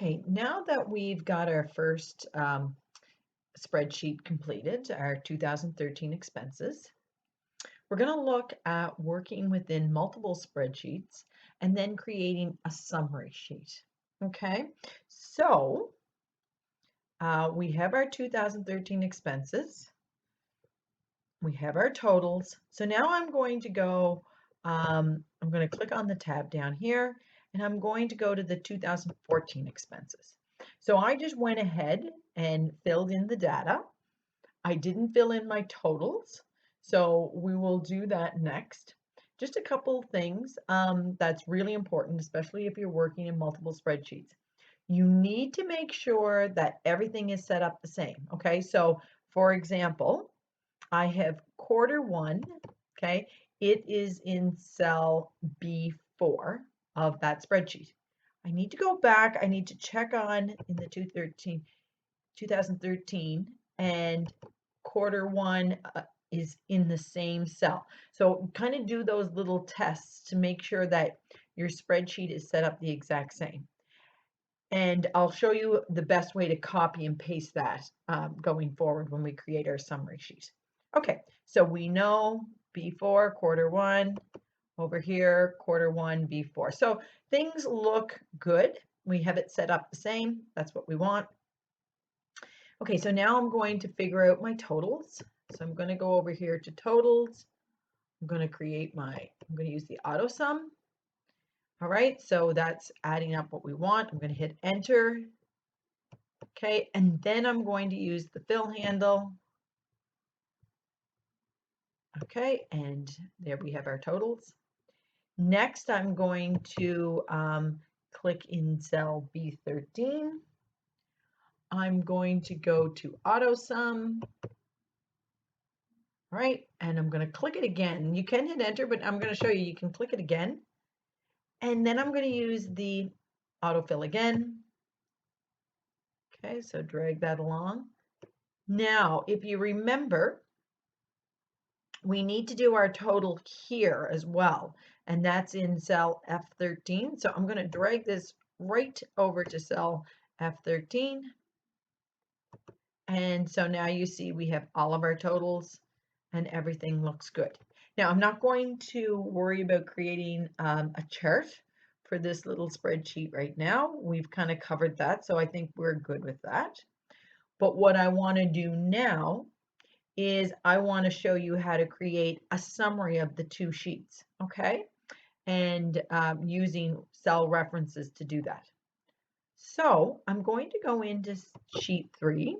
Okay, now that we've got our first spreadsheet completed, our 2013 expenses, we're going to look at working within multiple spreadsheets and then creating a summary sheet. Okay, so we have our 2013 expenses, we have our totals. So now I'm going to go, I'm going to click on the tab down here, and I'm going to go to the 2014 expenses. So I just went ahead and filled in the data. I didn't fill in my totals, so we will do that next. Just a couple things that's really important, especially if you're working in multiple spreadsheets. You need to make sure that everything is set up the same, okay? So for example, I have quarter one, okay? It is in cell B4 of that spreadsheet. I need to go back, I need to check on in the 2013, and quarter one is in the same cell. So kind of do those little tests to make sure that your spreadsheet is set up the exact same. And I'll show you the best way to copy and paste that going forward when we create our summary sheet. Okay, so we know B4, quarter one, over here, quarter one, B4. So things look good. We have it set up the same. That's what we want. Okay, so now I'm going to figure out my totals. So I'm going to go over here to totals. I'm going to I'm going to use the auto sum. All right, so that's adding up what we want. I'm going to hit enter. Okay, and then I'm going to use the fill handle. Okay, and there we have our totals. Next, I'm going to click in cell B13. I'm going to go to auto sum. All right, and I'm going to click it again. You can hit enter, but I'm going to show you can click it again. And then I'm going to use the autofill again. Okay, so drag that along. Now, if you remember, we need to do our total here as well, and that's in cell F13. So I'm going to drag this right over to cell F13. And so now you see we have all of our totals and everything looks good. Now, I'm not going to worry about creating a chart for this little spreadsheet right now. We've kind of covered that, so I think we're good with that. But what I want to do now is I want to show you how to create a summary of the two sheets, okay? And using cell references to do that. So I'm going to go into sheet 3.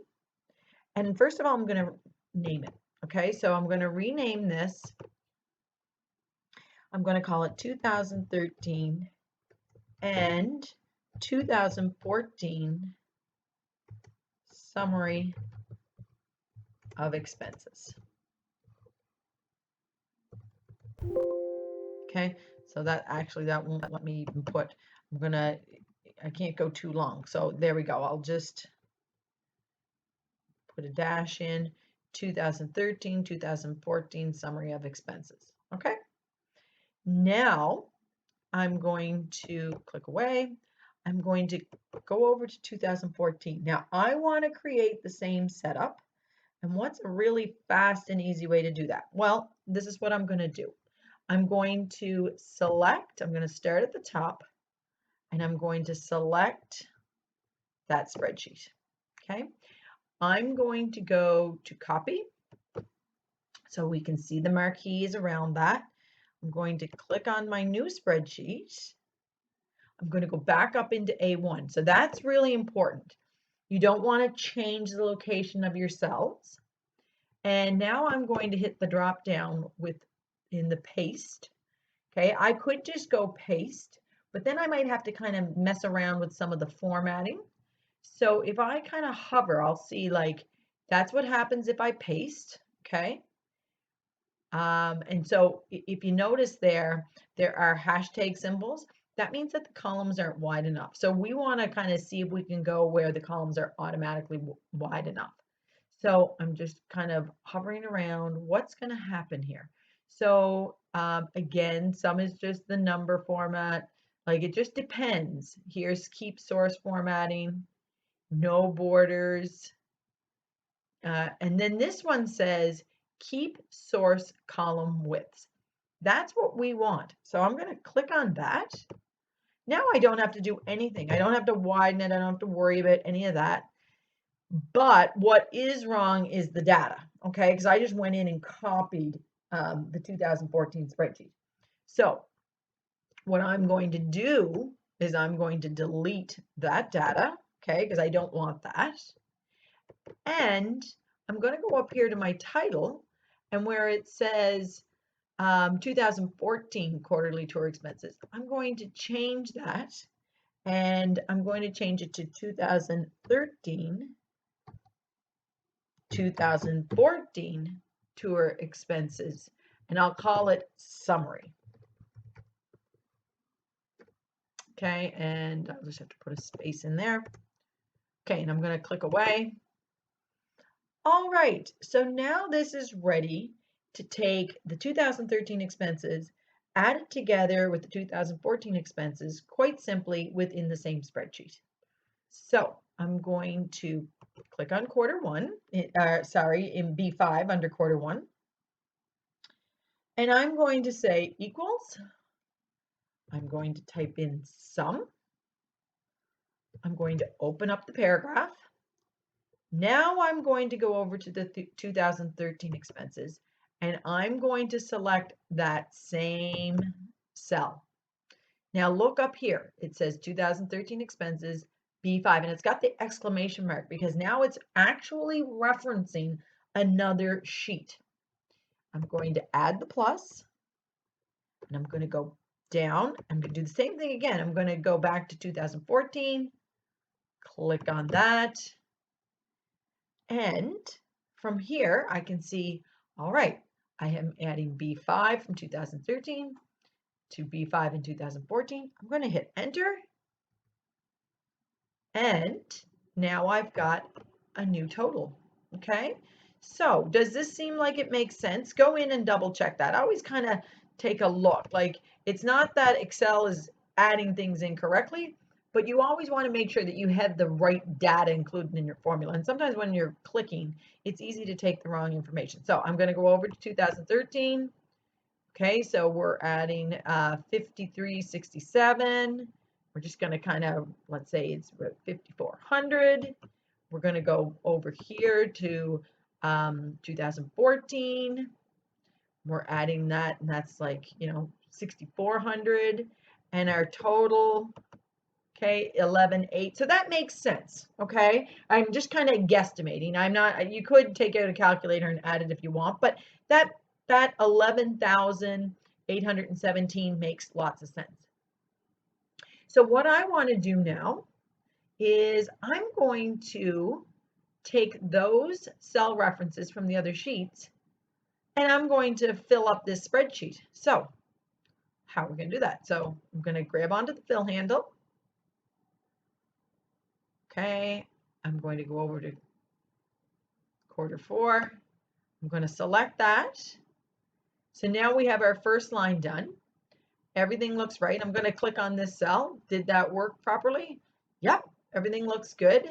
And first of all, I'm going to name it. Okay, so I'm going to rename this. I'm going to call it 2013 and 2014 summary of expenses. Okay, so that won't let me even put, I can't go too long. So there we go. I'll just put a dash in 2013, 2014 summary of expenses. Okay. Now I'm going to click away. I'm going to go over to 2014. Now I want to create the same setup. And what's a really fast and easy way to do that? Well, this is what I'm going to do. I'm going to select, I'm going to start at the top, and I'm going to select that spreadsheet. Okay. I'm going to go to copy so we can see the marquees around that. I'm going to click on my new spreadsheet. I'm going to go back up into A1. So that's really important. You don't want to change the location of your cells. And now I'm going to hit the drop down in the paste. Okay, I could just go paste, but then I might have to kind of mess around with some of the formatting. So if I kind of hover, I'll see like that's what happens if I paste. Okay. And so if you notice there are hashtag symbols. That means that the columns aren't wide enough. So we want to kind of see if we can go where the columns are automatically wide enough. So I'm just kind of hovering around what's going to happen here. So again, some is just the number format, Like it just depends. Here's keep source formatting, no borders. And then this one says keep source column widths. That's what we want. So I'm going to click on that. Now I don't have to do anything. I don't have to widen it. I don't have to worry about any of that. But what is wrong is the data, okay? Because I just went in and copied the 2014 spreadsheet. So what I'm going to do is I'm going to delete that data, okay? Because I don't want that. And I'm going to go up here to my title, and where it says 2014 quarterly tour expenses, I'm going to change that, and I'm going to change it to 2014 tour expenses, and I'll call it summary. Okay, and I'll just have to put a space in there. Okay, and I'm going to click away. All right, so now this is ready to take the 2013 expenses, add it together with the 2014 expenses quite simply within the same spreadsheet. So I'm going to click on quarter one, in B5 under quarter one. And I'm going to say equals. I'm going to type in sum. I'm going to open up the paragraph. Now I'm going to go over to the 2013 expenses, and I'm going to select that same cell. Now look up here. It says 2013 expenses B5, and it's got the exclamation mark because now it's actually referencing another sheet. I'm going to add the plus, and I'm going to go down. I'm going to do the same thing again. I'm going to go back to 2014, click on that. And from here, I can see, all right, I am adding B5 from 2013 to B5 in 2014. I'm going to hit enter. And now I've got a new total. Okay. So does this seem like it makes sense? Go in and double check that. I always kind of take a look. Like it's not that Excel is adding things incorrectly, but you always want to make sure that you have the right data included in your formula. And sometimes when you're clicking, it's easy to take the wrong information. So I'm going to go over to 2013. Okay, so we're adding 5367. We're just going to kind of, let's say it's 5400. We're going to go over here to 2014. We're adding that, and that's like, 6400. And our total, okay, 11,800. So that makes sense, okay? I'm just kind of guesstimating. I'm not, you could take out a calculator and add it if you want, but that 11,817 makes lots of sense. So what I want to do now is I'm going to take those cell references from the other sheets, and I'm going to fill up this spreadsheet. So how are we going to do that? So I'm going to grab onto the fill handle. Okay, I'm going to go over to quarter four. I'm going to select that. So now we have our first line done. Everything looks right. I'm going to click on this cell. Did that work properly? Yep, everything looks good.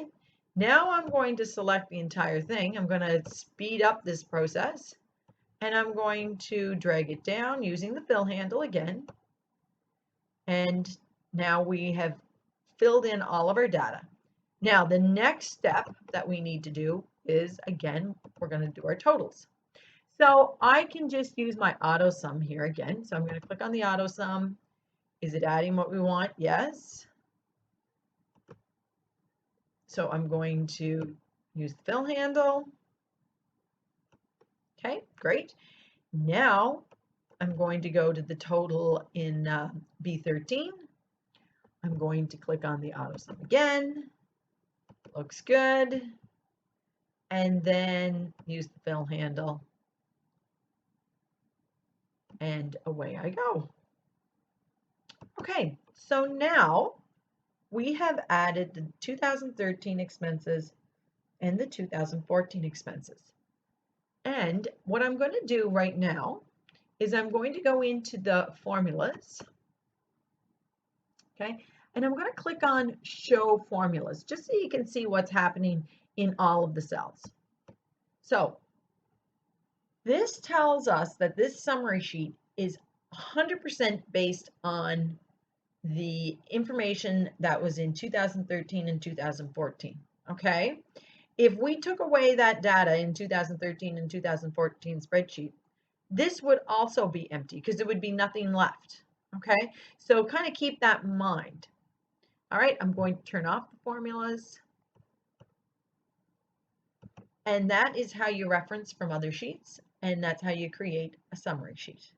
Now I'm going to select the entire thing. I'm going to speed up this process, and I'm going to drag it down using the fill handle again. And now we have filled in all of our data. Now, the next step that we need to do is, again, we're going to do our totals. So I can just use my auto sum here again. So I'm going to click on the auto sum. Is it adding what we want? Yes. So I'm going to use the fill handle. Okay, great. Now I'm going to go to the total in B13. I'm going to click on the auto sum again. Looks good. And then use the fill handle. And away I go. Okay, so now we have added the 2013 expenses and the 2014 expenses. And what I'm going to do right now is I'm going to go into the formulas. okay? And I'm going to click on Show Formulas, just so you can see what's happening in all of the cells. So this tells us that this summary sheet is 100% based on the information that was in 2013 and 2014, okay? If we took away that data in 2013 and 2014 spreadsheet, this would also be empty because there would be nothing left, okay? So kind of keep that in mind. All right, I'm going to turn off the formulas. And that is how you reference from other sheets, and that's how you create a summary sheet.